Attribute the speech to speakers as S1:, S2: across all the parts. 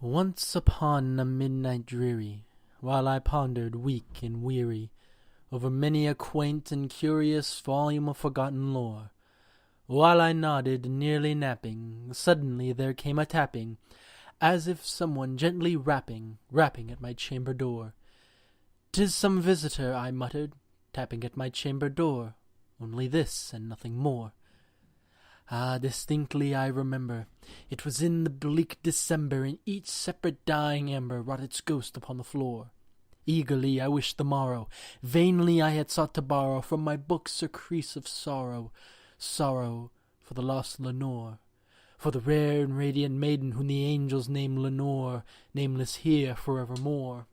S1: Once upon a midnight dreary, while I pondered weak and weary over many a quaint and curious volume of forgotten lore, while I nodded, nearly napping, suddenly there came a tapping, as if someone gently rapping at my chamber door. "'Tis some visitor," I muttered, tapping at my chamber door, only this and nothing more. Ah, distinctly I remember, it was in the bleak December, and each separate dying ember wrought its ghost upon the floor. Eagerly I wished the morrow, vainly I had sought to borrow from my books a crease of sorrow, sorrow for the lost Lenore, for the rare and radiant maiden whom the angels name Lenore, nameless here forevermore.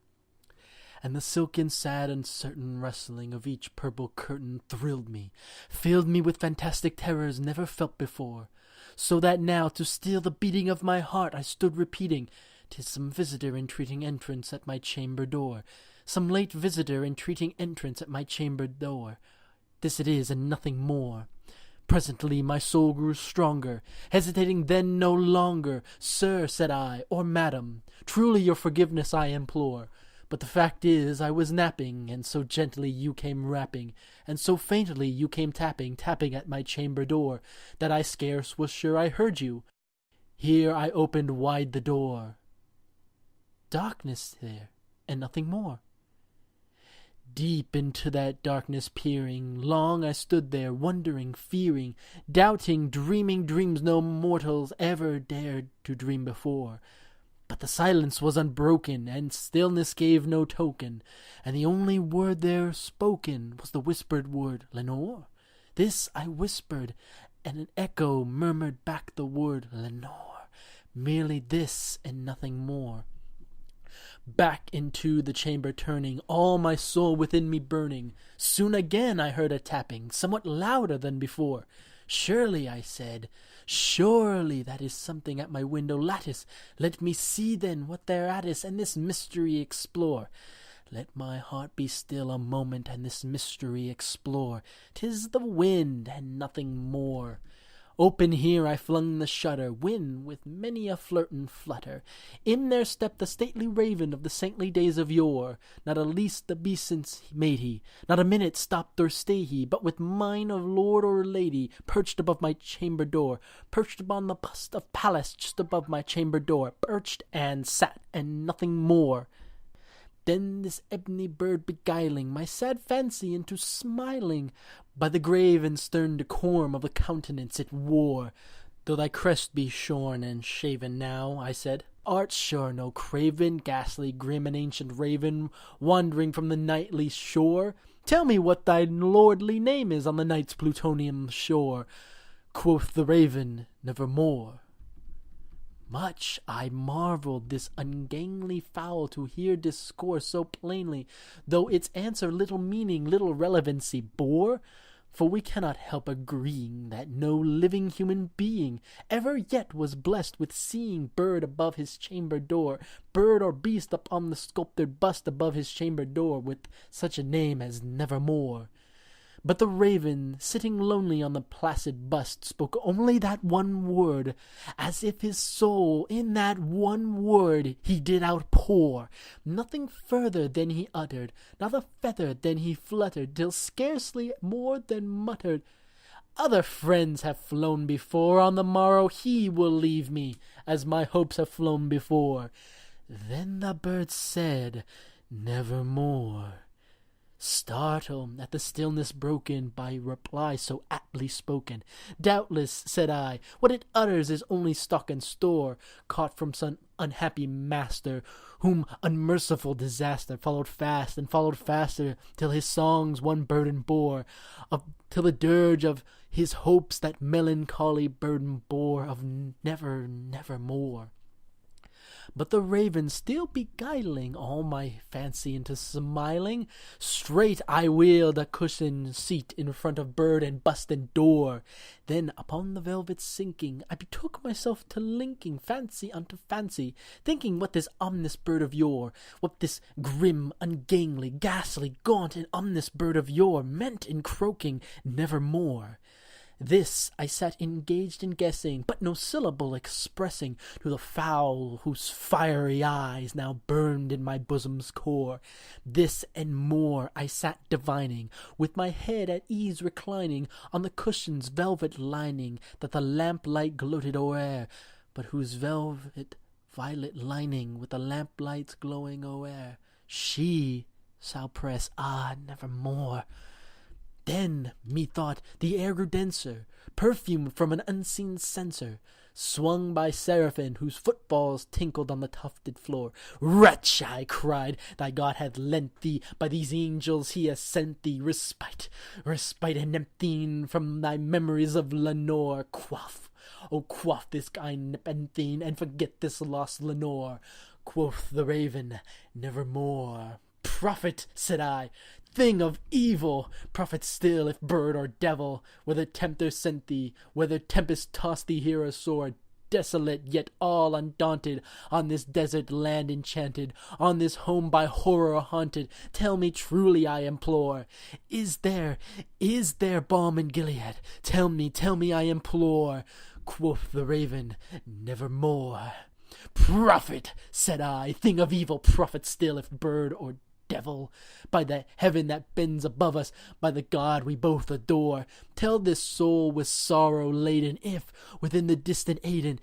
S1: And the silken, sad, uncertain rustling of each purple curtain thrilled me, filled me with fantastic terrors never felt before, so that now, to still the beating of my heart, I stood repeating, "'Tis some visitor entreating entrance at my chamber door, some late visitor entreating entrance at my chamber door. This it is, and nothing more." Presently my soul grew stronger, hesitating then no longer. "Sir," said I, "or madam, truly your forgiveness I implore. But the fact is, I was napping, and so gently you came rapping, and so faintly you came tapping at my chamber door, that I scarce was sure I heard you. Here I opened wide the door. Darkness there, and nothing more. Deep into that darkness peering, long I stood there, wondering, fearing, doubting, dreaming dreams no mortals ever dared to dream before. But the silence was unbroken, and stillness gave no token, and the only word there spoken was the whispered word, "Lenore." This I whispered, and an echo murmured back the word, "Lenore." Merely this, and nothing more. Back into the chamber turning, all my soul within me burning, soon again I heard a tapping, somewhat louder than before. "Surely," I said, "surely that is something at my window lattice. Let me see then what thereat is, and this mystery explore. Let my heart be still a moment, and this mystery explore. 'Tis the wind, and nothing more." Open here I flung the shutter, when, with many a flirt and flutter, in there stepped the stately raven of the saintly days of yore. Not a least obeisance made he, not a minute stopped or stay he, but with mien of lord or lady, perched above my chamber door, perched upon the bust of Pallas just above my chamber door, perched and sat, and nothing more. Then this ebony bird beguiling my sad fancy into smiling, by the grave and stern decorum of the countenance it wore. "Though thy crest be shorn and shaven now," I said, "art sure no craven, ghastly, grim, and ancient raven, wandering from the nightly shore? Tell me what thy lordly name is on the night's plutonian shore." Quoth the raven, "Nevermore." Much I marvelled this ungainly fowl to hear discourse so plainly, though its answer little meaning, little relevancy bore. For we cannot help agreeing that no living human being ever yet was blessed with seeing bird above his chamber door, bird or beast upon the sculptured bust above his chamber door, with such a name as Nevermore. But the raven, sitting lonely on the placid bust, spoke only that one word, as if his soul in that one word he did outpour. Nothing further than he uttered, not a feather than he fluttered, till scarcely more than muttered, "Other friends have flown before, on the morrow he will leave me, as my hopes have flown before." Then the bird said, "Nevermore." Startled at the stillness broken by reply so aptly spoken, "Doubtless," said I, "what it utters is only stock and store, caught from some unhappy master, whom unmerciful disaster followed fast and followed faster, till his songs one burden bore, till the dirge of his hopes that melancholy burden bore, of never, nevermore." But the raven still beguiling all my fancy into smiling, straight I wheeled a cushioned seat in front of bird and bust and door. Then upon the velvet sinking, I betook myself to linking fancy unto fancy, thinking what this ominous bird of yore, what this grim, ungainly, ghastly, gaunt, and ominous bird of yore meant in croaking "Nevermore." This I sat engaged in guessing, but no syllable expressing to the fowl whose fiery eyes now burned in my bosom's core. This and more I sat divining, with my head at ease reclining on the cushion's velvet lining that the lamplight gloated o'er, but whose velvet violet lining with the lamplight's glowing o'er she shall press, nevermore. Then, methought, the air grew denser, perfumed from an unseen censer, swung by seraphim whose footfalls tinkled on the tufted floor. Wretch, I cried, thy God hath lent thee, by these angels he has sent thee, respite and emptying from thy memories of Lenore. Quaff, oh quaff this kind nepentine, and forget this lost Lenore. Quoth the raven, nevermore. Prophet, said I, thing of evil, prophet still, if bird or devil, whether tempter sent thee, whether tempest tossed thee here or sore, desolate yet all undaunted, on this desert land enchanted, on this home by horror haunted, tell me truly, I implore, is there balm in Gilead? Tell me, I implore. Quoth the raven, nevermore. Prophet, said I, thing of evil, prophet still, if bird or devil, by the heaven that bends above us, by the God we both adore, tell this soul with sorrow laden, if, within the distant Aidenn,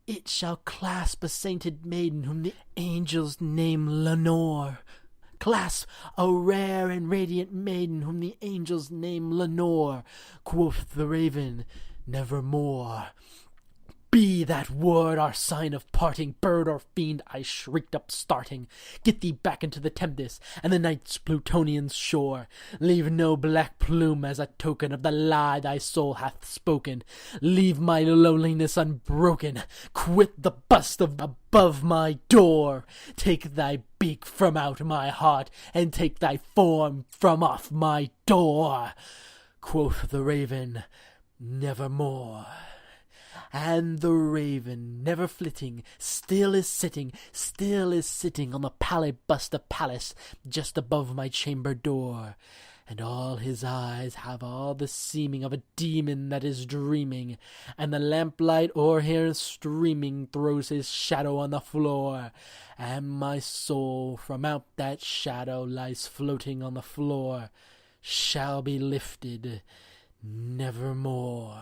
S1: it shall clasp a sainted maiden whom the angels name Lenore. Clasp a rare and radiant maiden whom the angels name Lenore. Quoth the raven, nevermore. Be that word our sign of parting, bird or fiend, I shrieked up starting. Get thee back into the tempest, and the night's Plutonian shore. Leave no black plume as a token of the lie thy soul hath spoken. Leave my loneliness unbroken. Quit the bust above my door. Take thy beak from out my heart, and take thy form from off my door. Quoth the raven, nevermore. And the raven, never flitting, still is sitting on the pallid-buster palace just above my chamber door. And all his eyes have all the seeming of a demon that is dreaming, and the lamplight o'er him streaming throws his shadow on the floor, and my soul from out that shadow lies floating on the floor, shall be lifted nevermore.